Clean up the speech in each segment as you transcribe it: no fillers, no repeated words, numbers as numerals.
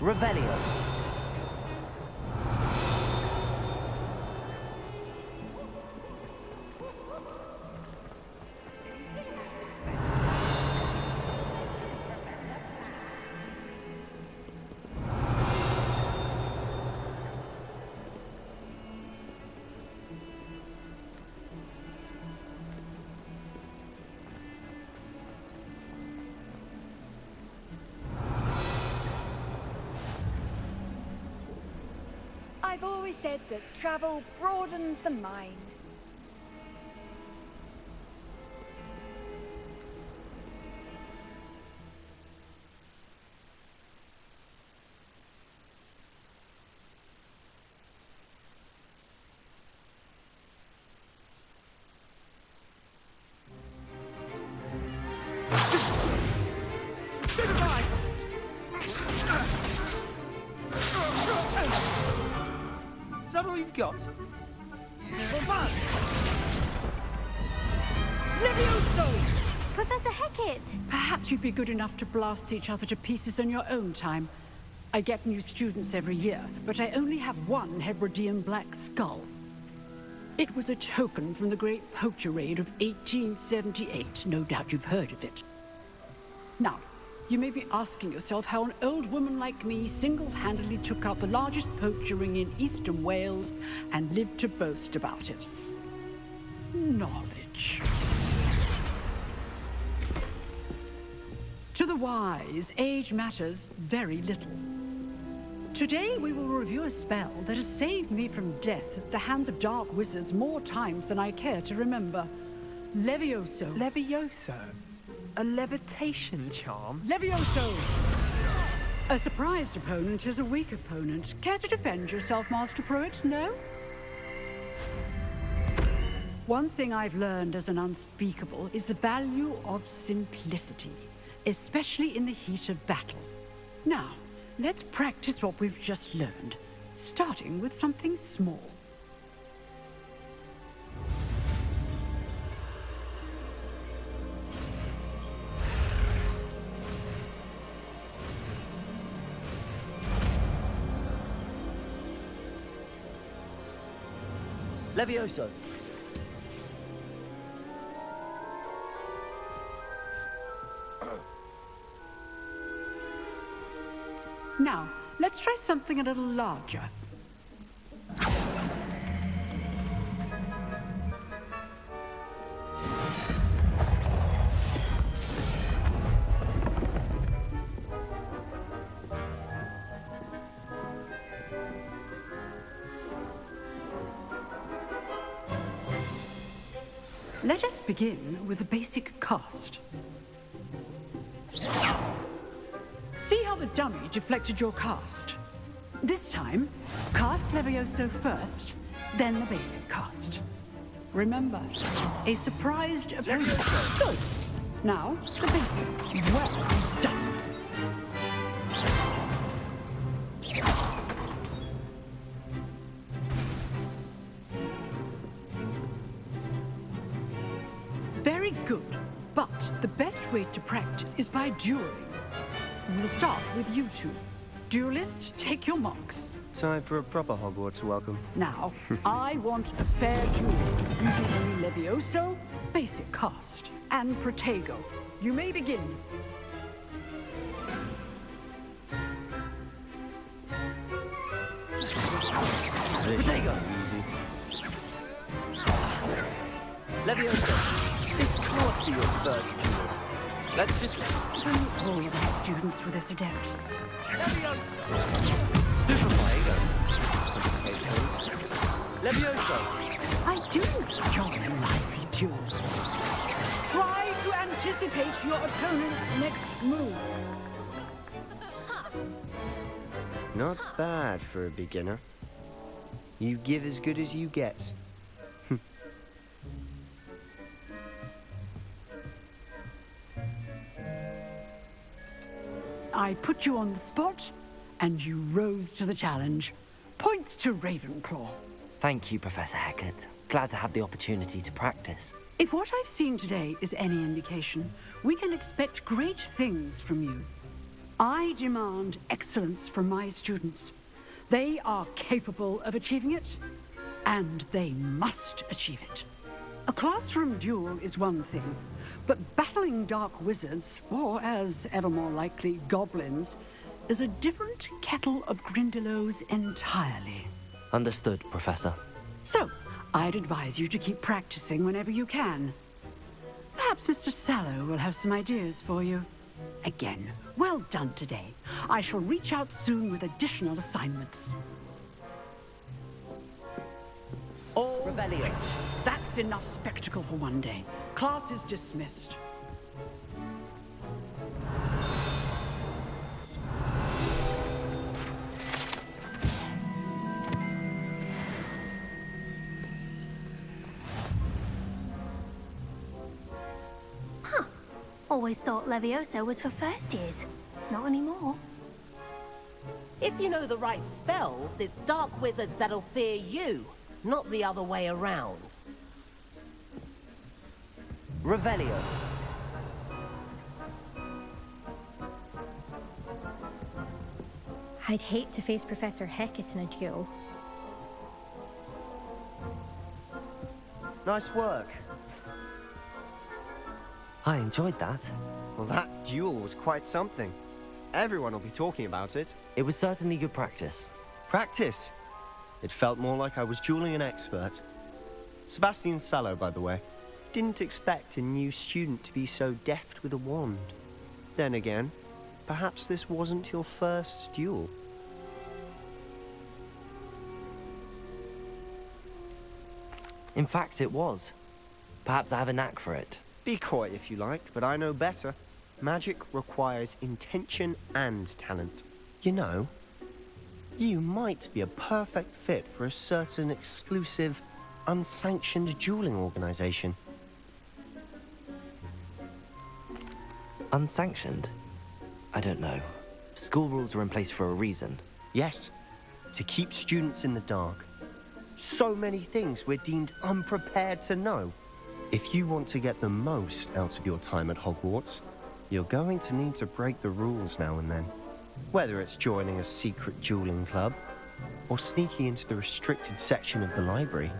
Revelio. I've always said that travel broadens the mind. Is that all you've got? Levioso! Professor Hecat! Perhaps you'd be good enough to blast each other to pieces on your own time. I get new students every year, but I only have one Hebridean black skull. It was a token from the Great Poacher Raid of 1878. No doubt you've heard of it. Now, you may be asking yourself how an old woman like me single-handedly took out the largest poacher ring in eastern Wales and lived to boast about it. Knowledge. To the wise, age matters very little. Today we will review a spell that has saved me from death at the hands of dark wizards more times than I care to remember. Levioso. Levioso? A levitation charm? Levioso! A surprised opponent is a weak opponent. Care to defend yourself, Master Pruitt? No? One thing I've learned as an unspeakable is the value of simplicity, especially in the heat of battle. Now, let's practice what we've just learned, starting with something small. Levioso. Now, let's try something a little larger. Let us begin with the basic cast. See how the dummy deflected your cast? This time, cast Levioso first, then the basic cast. Remember, a surprised opponent. Good. Now, the basic. Well done. Very good, but the best way to practice is by dueling. We'll start with you two. Duelists, take your marks. Time for a proper Hogwarts welcome. Now, I want a fair duel using only Levioso, basic cast, and Protego. You may begin. Protego. Easy. Levioso. This can't be your first duel. Let's just... All of our students with this adept. Stupefy Levioso. I do enjoy lively duels. Try to anticipate your opponent's next move. Not bad for a beginner. You give as good as you get. I put you on the spot, and you rose to the challenge. Points to Ravenclaw. Thank you, Professor Hecat. Glad to have the opportunity to practice. If what I've seen today is any indication, we can expect great things from you. I demand excellence from my students. They are capable of achieving it, and they must achieve it. A classroom duel is one thing, but battling dark wizards, or as ever more likely, goblins, is a different kettle of Grindylows entirely. Understood, Professor. So, I'd advise you to keep practicing whenever you can. Perhaps Mr. Sallow will have some ideas for you. Again, well done today. I shall reach out soon with additional assignments. All Revelio. right. That's enough spectacle for one day. Class is dismissed. Always thought Levioso was for first years. Not anymore. If you know the right spells, it's dark wizards that'll fear you, not the other way around. Revelio. I'd hate to face Professor Hecat in a duel. Nice work. I enjoyed that. Well, that duel was quite something. Everyone will be talking about it. It was certainly good practice. Practice. It felt more like I was dueling an expert. Sebastian Sallow, by the way. Didn't expect a new student to be so deft with a wand. Then again, perhaps this wasn't your first duel. In fact, it was. Perhaps I have a knack for it. Be coy if you like, but I know better. Magic requires intention and talent. You know, you might be a perfect fit for a certain exclusive, unsanctioned dueling organization. Unsanctioned? I don't know. School rules are in place for a reason. Yes, to keep students in the dark. So many things we're deemed unprepared to know. If you want to get the most out of your time at Hogwarts, you're going to need to break the rules now and then. Whether it's joining a secret dueling club, or sneaking into the restricted section of the library,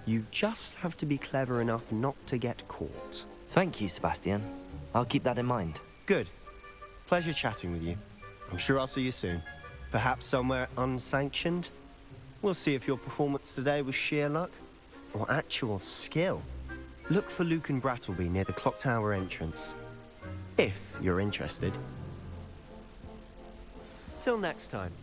you just have to be clever enough not to get caught. Thank you, Sebastian. I'll keep that in mind. Good. Pleasure chatting with you. I'm sure I'll see you soon. Perhaps somewhere unsanctioned? We'll see if your performance today was sheer luck, or actual skill. Look for Luke and Brattleby near the clock tower entrance. If you're interested. Till next time.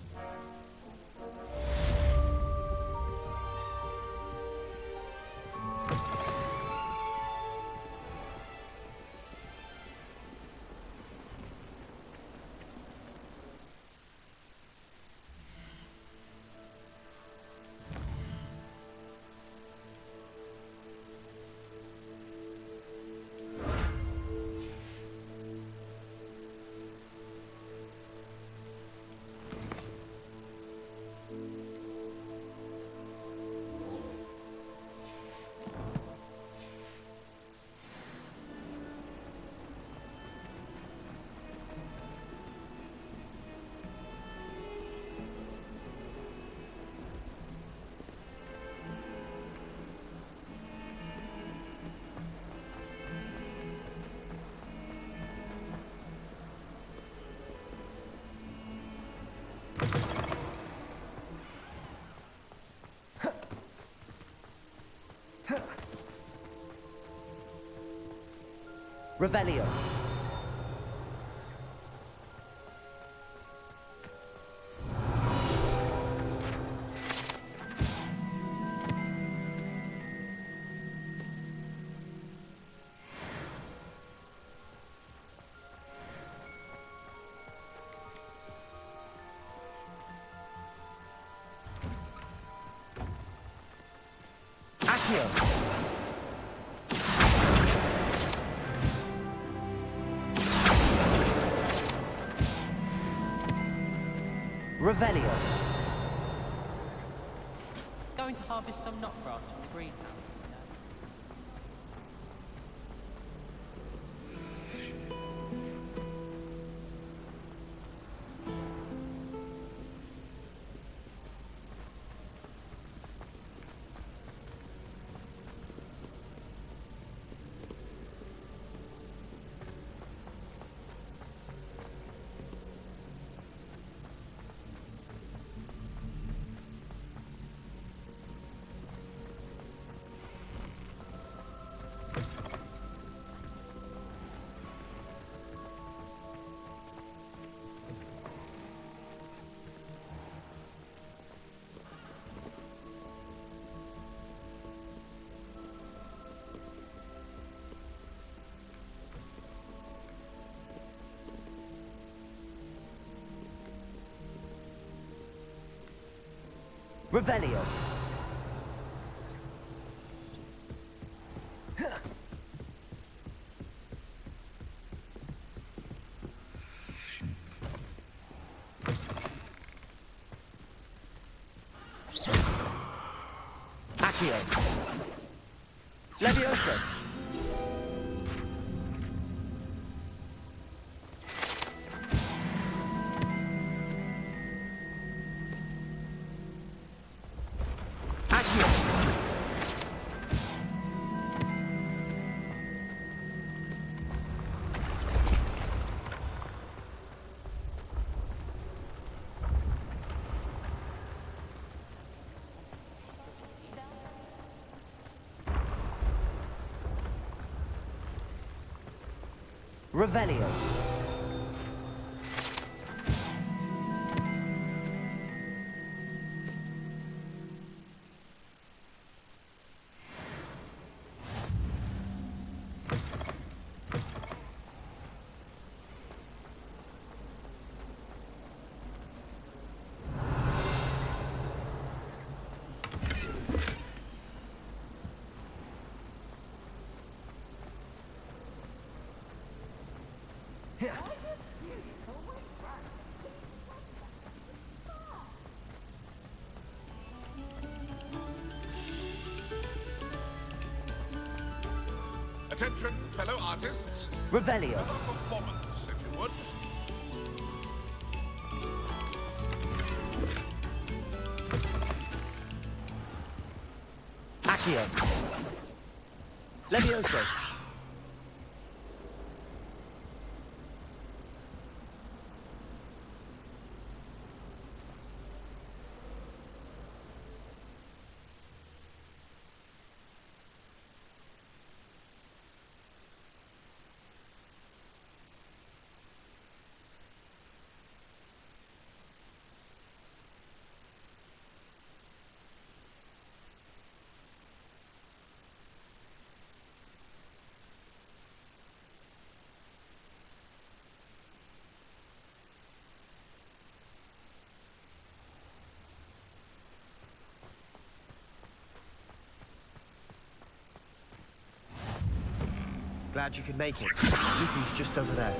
Revelio. Accio. Revelio. Going to harvest some knot grass from the greenhouse. Revelio. Accio. Levioso. Accio. Revelio. Attention, fellow artists. Revelio. A performance, if you would. Accio. Levioso. Glad you could make it. Lucy's just over there.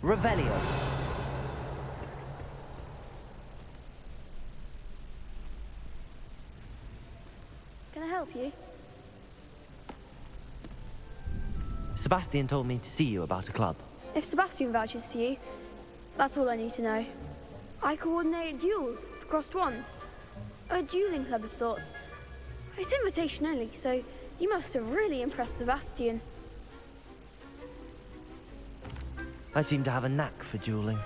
Revelio. Can I help you? Sebastian told me to see you about a club. If Sebastian vouches for you, that's all I need to know. I coordinate duels for crossed wands. A dueling club of sorts. It's invitation only, so you must have really impressed Sebastian. I seem to have a knack for dueling.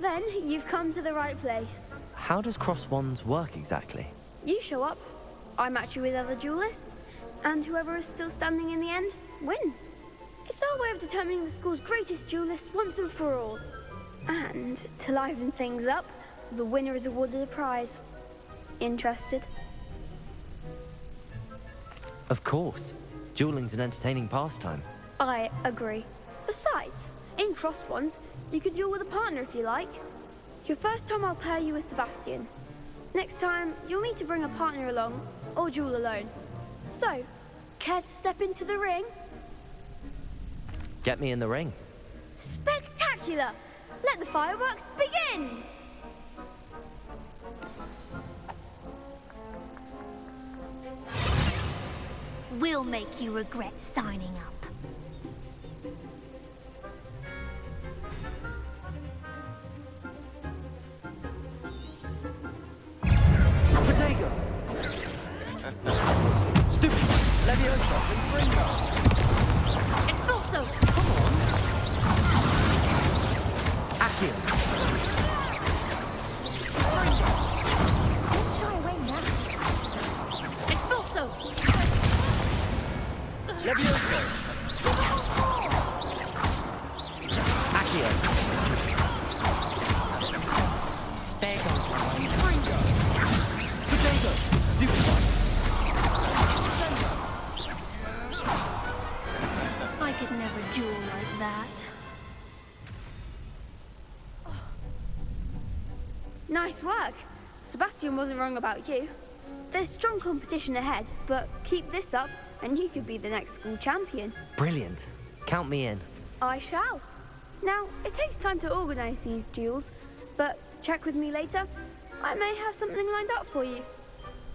Then you've come to the right place. How does cross wands work exactly? You show up, I match you with other duelists, and whoever is still standing in the end wins. It's our way of determining the school's greatest duelist once and for all. And to liven things up, the winner is awarded a prize. Interested? Of course. Dueling's an entertaining pastime. I agree. Besides, in crossed ones, you can duel with a partner if you like. Your first time I'll pair you with Sebastian. Next time, you'll need to bring a partner along, or duel alone. So, care to step into the ring? Get me in the ring. Spectacular! Let the fireworks begin! We'll make you regret signing up. Protego! Stupid! Leviosa! Expulso! Come on! Accio! Don't shy away now. Expulso! Leviosa! Accio! There goes one. Potato! Stupid one! Nice work. Sebastian wasn't wrong about you. There's strong competition ahead, but keep this up and you could be the next school champion. Brilliant. Count me in. I shall. Now, it takes time to organize these duels, but check with me later. I may have something lined up for you.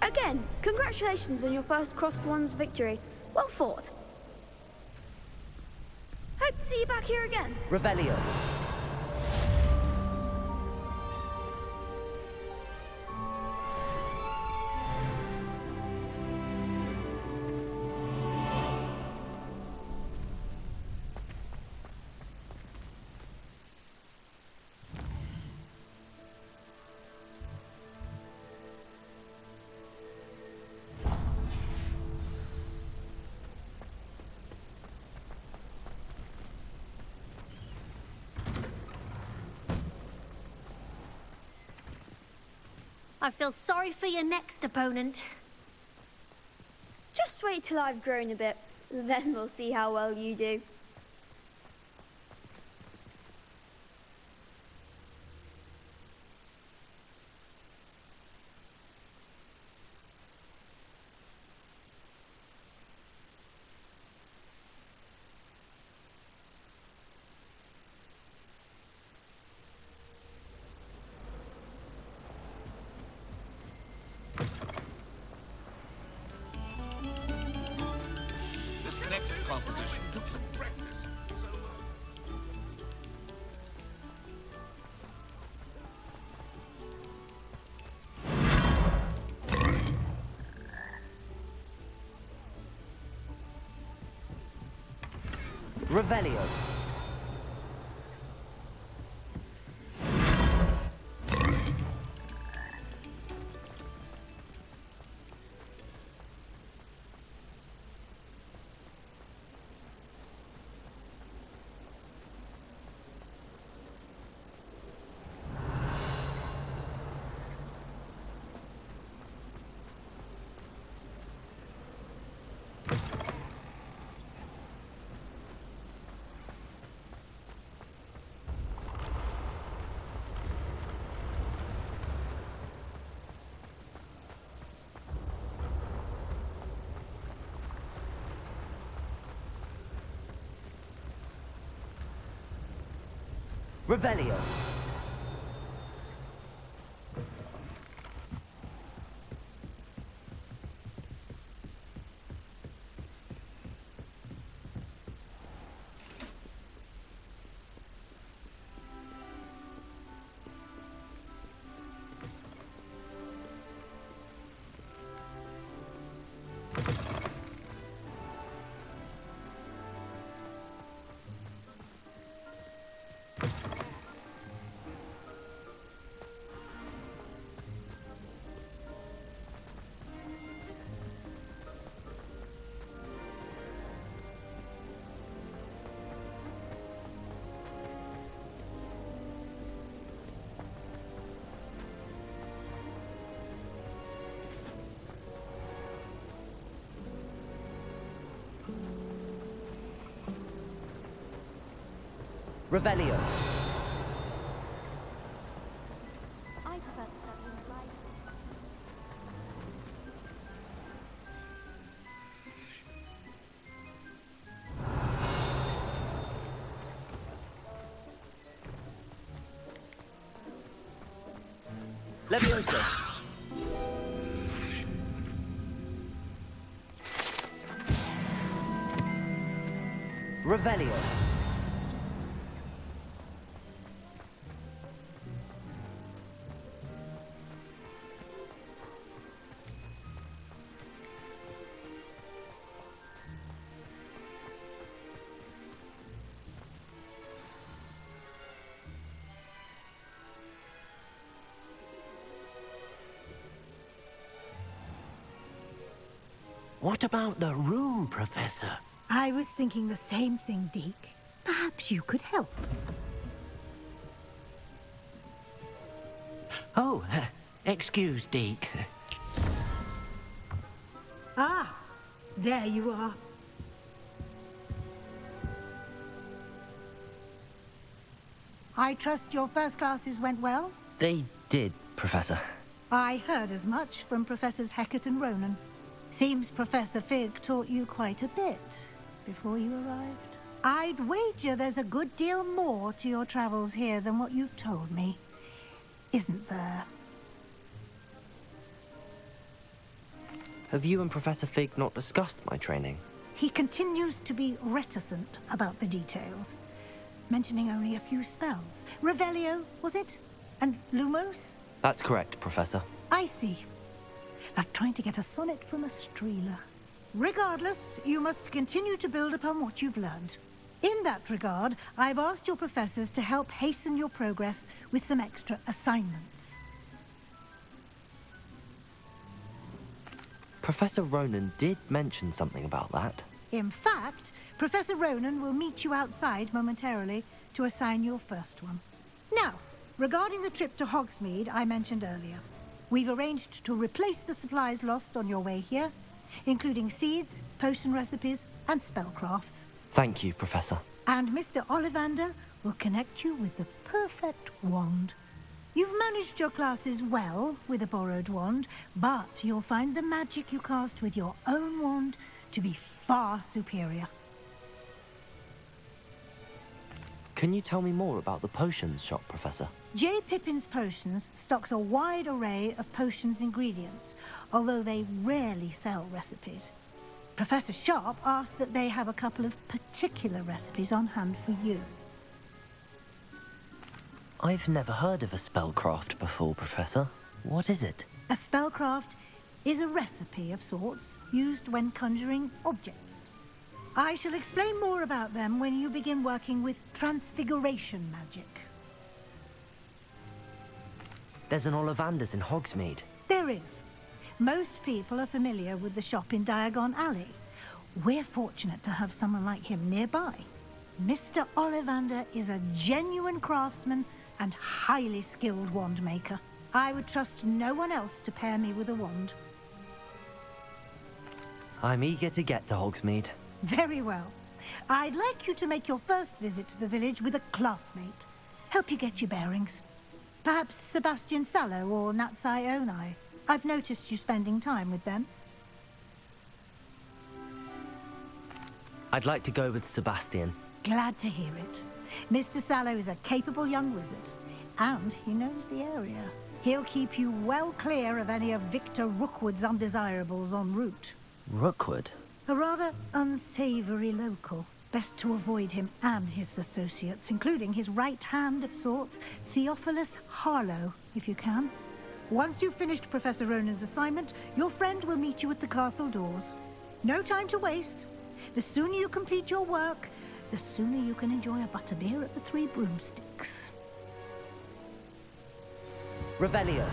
Again, congratulations on your first Crossed Wands victory. Well fought. Hope to see you back here again. Revelio. I feel sorry for your next opponent. Just wait till I've grown a bit, then we'll see how well you do. This next composition took some practice. Revelio. Revelio. Revelio. I prefer to study in life. Leviosa. Revelio. What about the room, Professor? I was thinking the same thing, Deke. Perhaps you could help. Oh, excuse, Deke. Ah, there you are. I trust your first classes went well? They did Professor. I heard as much from Professors Hecat and Ronan. Seems Professor Fig taught you quite a bit before you arrived. I'd wager there's a good deal more to your travels here than what you've told me. Isn't there? Have you and Professor Fig not discussed my training? He continues to be reticent about the details, mentioning only a few spells. Revelio, was it? And Lumos? That's correct, Professor. I see. Like trying to get a sonnet from a streeler. Regardless, you must continue to build upon what you've learned. In that regard, I've asked your professors to help hasten your progress with some extra assignments. Professor Ronan did mention something about that. In fact, Professor Ronan will meet you outside momentarily to assign your first one. Now, regarding the trip to Hogsmeade I mentioned earlier, we've arranged to replace the supplies lost on your way here, including seeds, potion recipes, and spellcrafts. Thank you, Professor. And Mr. Ollivander will connect you with the perfect wand. You've managed your classes well with a borrowed wand, but you'll find the magic you cast with your own wand to be far superior. Can you tell me more about the potions shop, Professor? J. Pippin's Potions stocks a wide array of potions ingredients, although they rarely sell recipes. Professor Sharp asks that they have a couple of particular recipes on hand for you. I've never heard of a spellcraft before, Professor. What is it? A spellcraft is a recipe of sorts used when conjuring objects. I shall explain more about them when you begin working with transfiguration magic. There's an Ollivander's in Hogsmeade. There is. Most people are familiar with the shop in Diagon Alley. We're fortunate to have someone like him nearby. Mr. Ollivander is a genuine craftsman and highly skilled wand maker. I would trust no one else to pair me with a wand. I'm eager to get to Hogsmeade. Very well. I'd like you to make your first visit to the village with a classmate. Help you get your bearings. Perhaps Sebastian Sallow or Natsai Onai. I've noticed you spending time with them. I'd like to go with Sebastian. Glad to hear it. Mr. Sallow is a capable young wizard, and he knows the area. He'll keep you well clear of any of Victor Rookwood's undesirables en route. Rookwood? A rather unsavory local. Best to avoid him and his associates, including his right hand of sorts, Theophilus Harlow, if you can. Once you've finished Professor Ronan's assignment, your friend will meet you at the castle doors. No time to waste. The sooner you complete your work, the sooner you can enjoy a butterbeer at the Three Broomsticks. Revelio.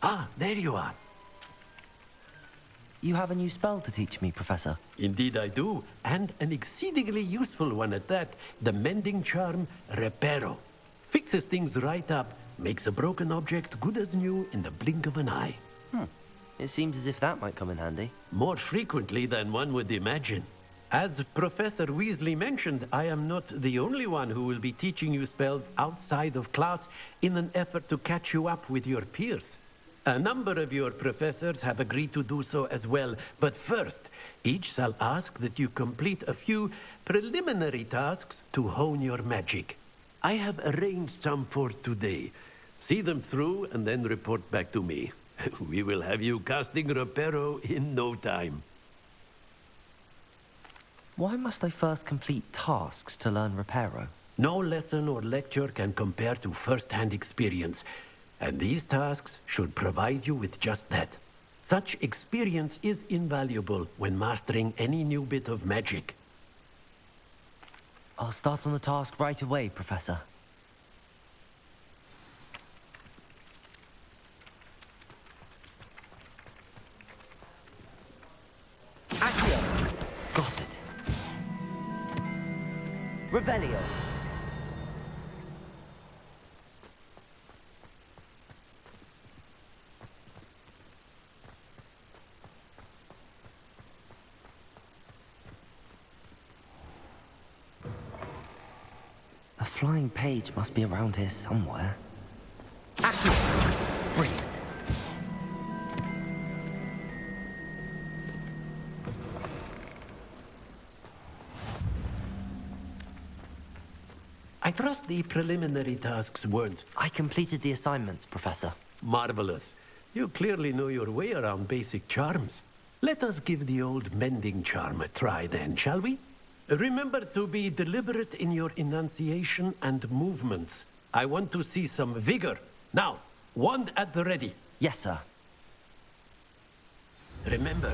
Ah, there you are. You have a new spell to teach me, Professor. Indeed I do, and an exceedingly useful one at that. The mending charm, Reparo. Fixes things right up, makes a broken object good as new in the blink of an eye. It seems as if that might come in handy. More frequently than one would imagine. As Professor Weasley mentioned, I am not the only one who will be teaching you spells outside of class in an effort to catch you up with your peers. A number of your professors have agreed to do so as well, but first, each shall ask that you complete a few preliminary tasks to hone your magic. I have arranged some for today. See them through and then report back to me. We will have you casting Reparo in no time. Why must I first complete tasks to learn Reparo? No lesson or lecture can compare to first-hand experience, and these tasks should provide you with just that. Such experience is invaluable when mastering any new bit of magic. I'll start on the task right away, Professor. Accio! Got it. Revelio. A flying page must be around here somewhere. Accio! Brilliant. I trust the preliminary tasks weren't... I completed the assignments, Professor. Marvelous. You clearly know your way around basic charms. Let us give the old mending charm a try then, shall we? Remember to be deliberate in your enunciation and movements. I want to see some vigor. Now, wand at the ready. Yes, sir. Remember,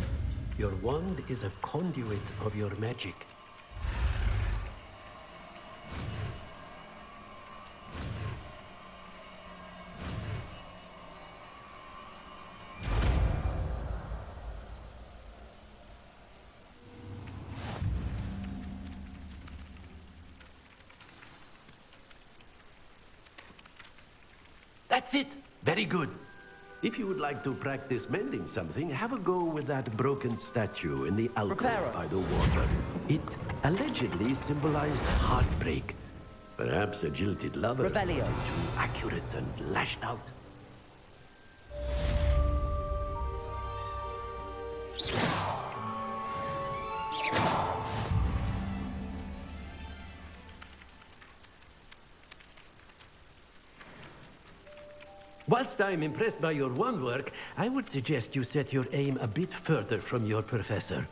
your wand is a conduit of your magic. That's it! Very good. If you would like to practice mending something, have a go with that broken statue in the alcove by the water. It allegedly symbolized heartbreak. Perhaps a jilted lover Revelio. too accurate and lashed out. Whilst I'm impressed by your wand work, I would suggest you set your aim a bit further from your professor.